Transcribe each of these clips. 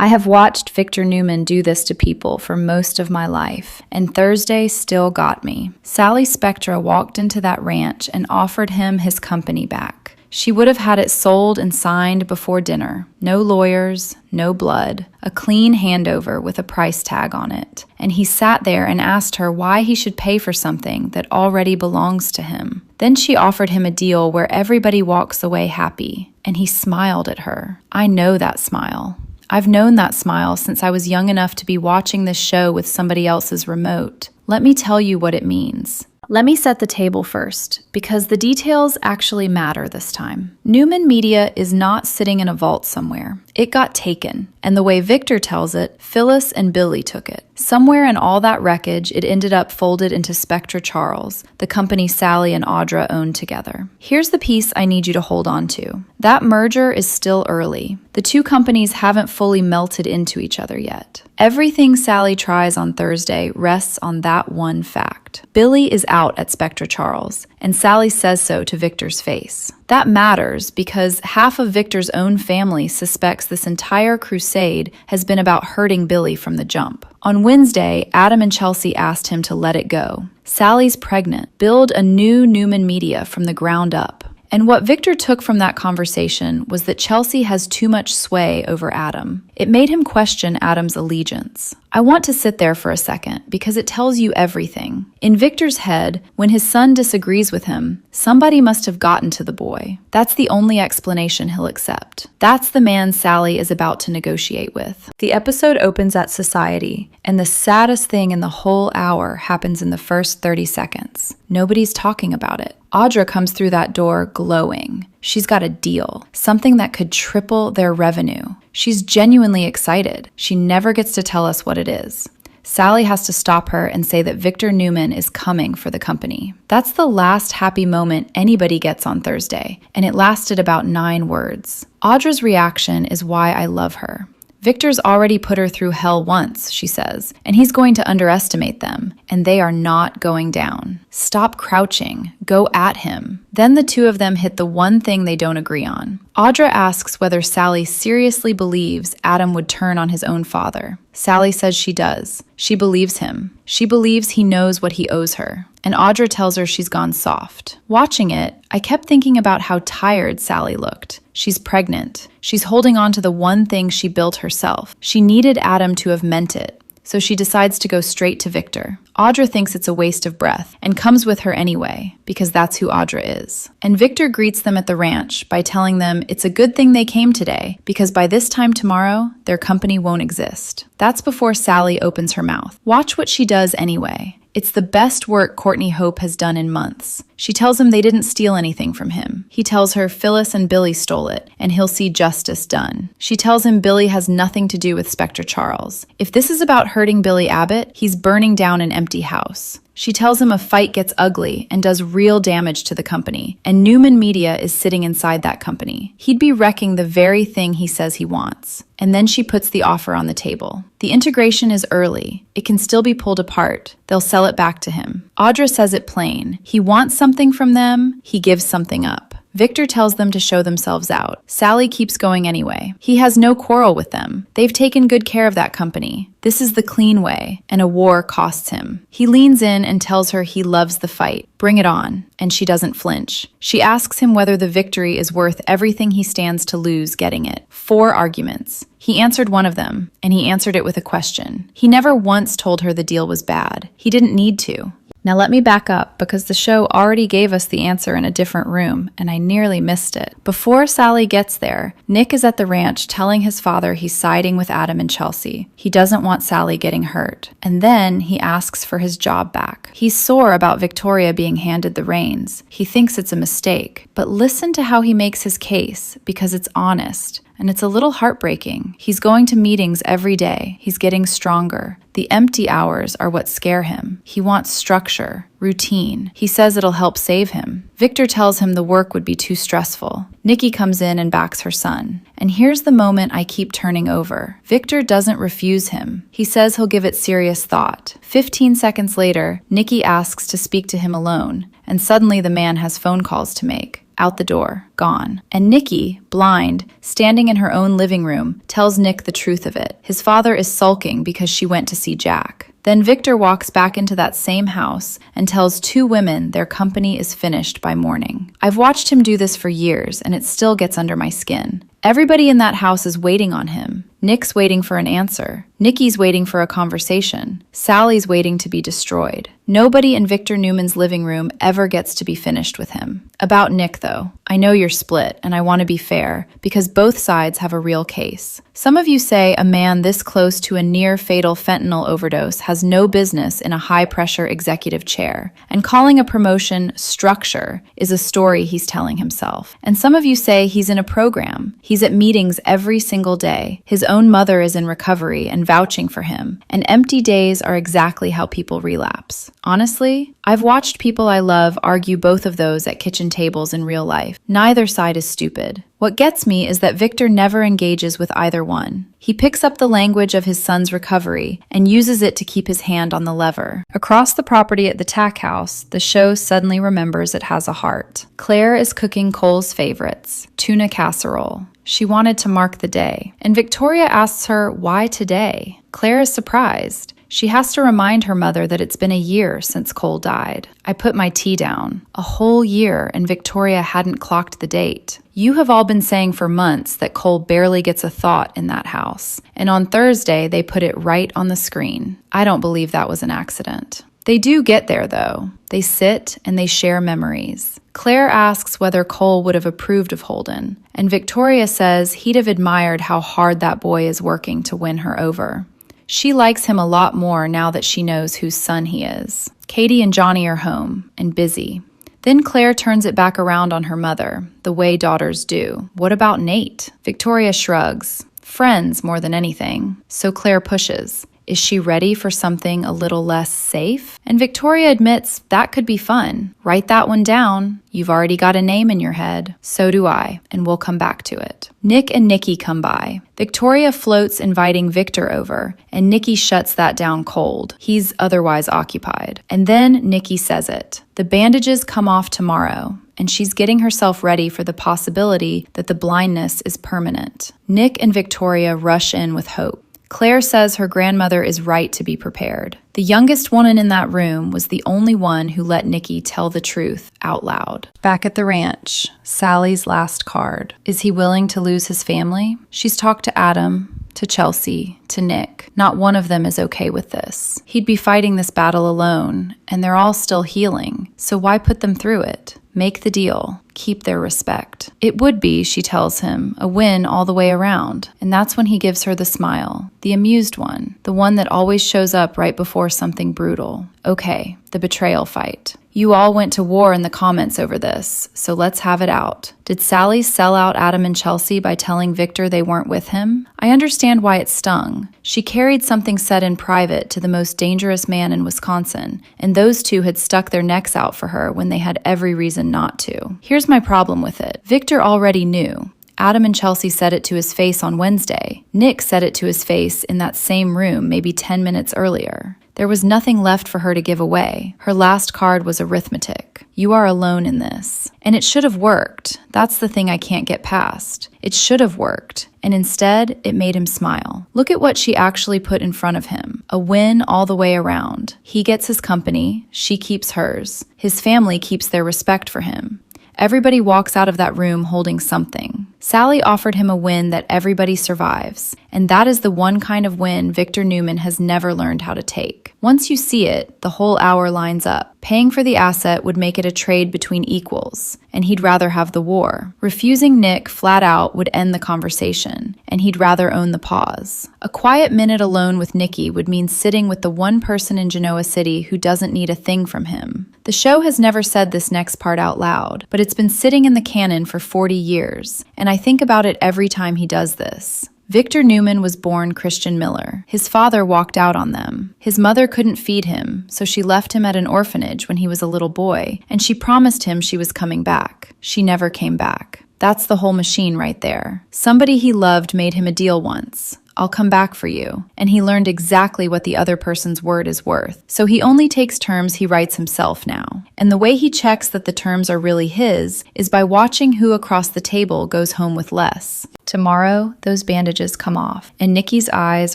I have watched Victor Newman do this to people for most of my life, and Thursday still got me. Sally Spectra walked into that ranch and offered him his company back. She would have had it sold and signed before dinner. No lawyers, no blood, a clean handover with a price tag on it. And he sat there and asked her why he should pay for something that already belongs to him. Then she offered him a deal where everybody walks away happy, and he smiled at her. I know that smile. I've known that smile since I was young enough to be watching this show with somebody else's remote. Let me tell you what it means. Let me set the table first, because the details actually matter this time. Newman Media is not sitting in a vault somewhere. It got taken, and the way Victor tells it, Phyllis and Billy took it. Somewhere in all that wreckage, it ended up folded into Spectra Charles, the company Sally and Audra owned together. Here's the piece I need you to hold on to. That merger is still early. The two companies haven't fully melted into each other yet. Everything Sally tries on Thursday rests on that one fact. Billy is out at Spectra Charles, and Sally says so to Victor's face. That matters because half of Victor's own family suspects this entire crusade has been about hurting Billy from the jump. On Wednesday, Adam and Chelsea asked him to let it go. Sally's pregnant. Build a new Newman Media from the ground up. And what Victor took from that conversation was that Chelsea has too much sway over Adam. It made him question Adam's allegiance. I want to sit there for a second because it tells you everything. In Victor's head, when his son disagrees with him, somebody must have gotten to the boy. That's the only explanation he'll accept. That's the man Sally is about to negotiate with. The episode opens at Society, and the saddest thing in the whole hour happens in the first 30 seconds. Nobody's talking about it. Audra comes through that door glowing. She's got a deal, something that could triple their revenue. She's genuinely excited. She never gets to tell us what it is. Sally has to stop her and say that Victor Newman is coming for the company. That's the last happy moment anybody gets on Thursday, and it lasted about 9 words. Audra's reaction is why I love her. Victor's already put her through hell once, she says, and he's going to underestimate them, and they are not going down. Stop crouching. Go at him. Then the two of them hit the one thing they don't agree on. Audra asks whether Sally seriously believes Adam would turn on his own father. Sally says she does. She believes him. She believes he knows what he owes her. And Audra tells her she's gone soft. Watching it, I kept thinking about how tired Sally looked. She's pregnant. She's holding on to the one thing she built herself. She needed Adam to have meant it, so she decides to go straight to Victor. Audra thinks it's a waste of breath and comes with her anyway, because that's who Audra is. And Victor greets them at the ranch by telling them it's a good thing they came today, because by this time tomorrow, their company won't exist. That's before Sally opens her mouth. Watch what she does anyway. It's the best work Courtney Hope has done in months. She tells him they didn't steal anything from him. He tells her Phyllis and Billy stole it, and he'll see justice done. She tells him Billy has nothing to do with Spectra Charles. If this is about hurting Billy Abbott, he's burning down an empty house. She tells him a fight gets ugly and does real damage to the company, and Newman Media is sitting inside that company. He'd be wrecking the very thing he says he wants. And then she puts the offer on the table. The integration is early. It can still be pulled apart. They'll sell it back to him. Audra says it plain. He wants something from them, he gives something up. Victor tells them to show themselves out. Sally keeps going anyway. He has no quarrel with them. They've taken good care of that company. This is the clean way, and a war costs him. He leans in and tells her he loves the fight. Bring it on. And she doesn't flinch. She asks him whether the victory is worth everything he stands to lose getting it. 4 arguments. He answered one of them, and he answered it with a question. He never once told her the deal was bad. He didn't need to. Now let me back up, because the show already gave us the answer in a different room, and I nearly missed it. Before Sally gets there, Nick is at the ranch telling his father he's siding with Adam and Chelsea. He doesn't want Sally getting hurt. And then he asks for his job back. He's sore about Victoria being handed the reins. He thinks it's a mistake. But listen to how he makes his case, because it's honest. And it's a little heartbreaking. He's going to meetings every day. He's getting stronger. The empty hours are what scare him. He wants structure, routine. He says it'll help save him. Victor tells him the work would be too stressful. Nikki comes in and backs her son. And here's the moment I keep turning over. Victor doesn't refuse him. He says he'll give it serious thought. 15 seconds later, Nikki asks to speak to him alone, and suddenly the man has phone calls to make. out the door, gone. And Nikki, blind, standing in her own living room, tells Nick the truth of it. His father is sulking because she went to see Jack. Then Victor walks back into that same house and tells two women their company is finished by morning. I've watched him do this for years, and it still gets under my skin. Everybody in that house is waiting on him. Nick's waiting for an answer. Nikki's waiting for a conversation. Sally's waiting to be destroyed. Nobody in Victor Newman's living room ever gets to be finished with him. About Nick, though, I know you're split, and I want to be fair, because both sides have a real case. Some of you say a man this close to a near-fatal fentanyl overdose has no business in a high-pressure executive chair, and calling a promotion structure is a story he's telling himself. And some of you say he's in a program. He's at meetings every single day. His own mother is in recovery and vouching for him, and empty days are exactly how people relapse. Honestly, I've watched people I love argue both of those at kitchen tables in real life. Neither side is stupid. What gets me is that Victor never engages with either one. He picks up the language of his son's recovery and uses it to keep his hand on the lever. Across the property at the tack house, the show suddenly remembers it has a heart. Claire is cooking Cole's favorites, tuna casserole. She wanted to mark the day, and Victoria asks her why today. Claire is surprised. She has to remind her mother that it's been a year since Cole died. I put my tea down. A whole year, and Victoria hadn't clocked the date. You have all been saying for months that Cole barely gets a thought in that house, and on Thursday they put it right on the screen. I don't believe that was an accident. They do get there, though. They sit and they share memories. Claire asks whether Cole would have approved of Holden, and Victoria says he'd have admired how hard that boy is working to win her over. She likes him a lot more now that she knows whose son he is. Katie and Johnny are home and busy. Then Claire turns it back around on her mother, the way daughters do. What about Nate? Victoria shrugs. Friends more than anything. So Claire pushes. Is she ready for something a little less safe? And Victoria admits that could be fun. Write that one down. You've already got a name in your head. So do I, and we'll come back to it. Nick and Nikki come by. Victoria floats inviting Victor over, and Nikki shuts that down cold. He's otherwise occupied. And then Nikki says it. The bandages come off tomorrow, and she's getting herself ready for the possibility that the blindness is permanent. Nick and Victoria rush in with hope. Claire says her grandmother is right to be prepared. The youngest woman in that room was the only one who let Nikki tell the truth out loud. Back at the ranch, Sally's last card. Is he willing to lose his family? She's talked to Adam, to Chelsea, to Nick. Not one of them is okay with this. He'd be fighting this battle alone, and they're all still healing, so why put them through it? Make the deal. Keep their respect. It would be, she tells him, a win all the way around. And that's when he gives her the smile, the amused one, the one that always shows up right before something brutal. Okay, the betrayal fight. You all went to war in the comments over this, so let's have it out. Did Sally sell out Adam and Chelsea by telling Victor they weren't with him? I understand why it stung. She carried something said in private to the most dangerous man in Wisconsin, and those two had stuck their necks out for her when they had every reason not to. Here's my problem with it. Victor already knew. Adam and Chelsea said it to his face on Wednesday. Nick said it to his face in that same room maybe 10 minutes earlier. There was nothing left for her to give away. Her last card was arithmetic. You are alone in this. And it should have worked. That's the thing I can't get past. It should have worked. And instead, it made him smile. Look at what she actually put in front of him. A win all the way around. He gets his company. She keeps hers. His family keeps their respect for him. Everybody walks out of that room holding something. Sally offered him a win that everybody survives, and that is the one kind of win Victor Newman has never learned how to take. Once you see it, the whole hour lines up. Paying for the asset would make it a trade between equals, and he'd rather have the war. Refusing Nick flat out would end the conversation, and he'd rather own the pause. A quiet minute alone with Nikki would mean sitting with the one person in Genoa City who doesn't need a thing from him. The show has never said this next part out loud, but it's been sitting in the canon for 40 years, and I think about it every time he does this. Victor Newman was born Christian Miller. His father walked out on them. His mother couldn't feed him, so she left him at an orphanage when he was a little boy, and she promised him she was coming back. She never came back. That's the whole machine right there. Somebody he loved made him a deal once. I'll come back for you. And he learned exactly what the other person's word is worth. So he only takes terms he writes himself now. And the way he checks that the terms are really his is by watching who across the table goes home with less. Tomorrow, those bandages come off, and Nikki's eyes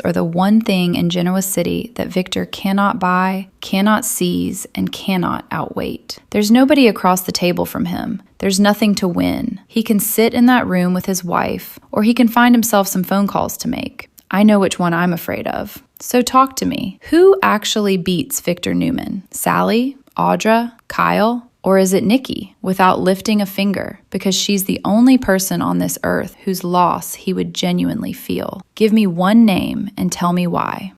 are the one thing in Genoa City that Victor cannot buy, cannot seize, and cannot outweight. There's nobody across the table from him. There's nothing to win. He can sit in that room with his wife, or he can find himself some phone calls to make. I know which one I'm afraid of. So talk to me. Who actually beats Victor Newman? Sally? Audra? Kyle? Or is it Nikki, without lifting a finger, because she's the only person on this earth whose loss he would genuinely feel? Give me one name and tell me why.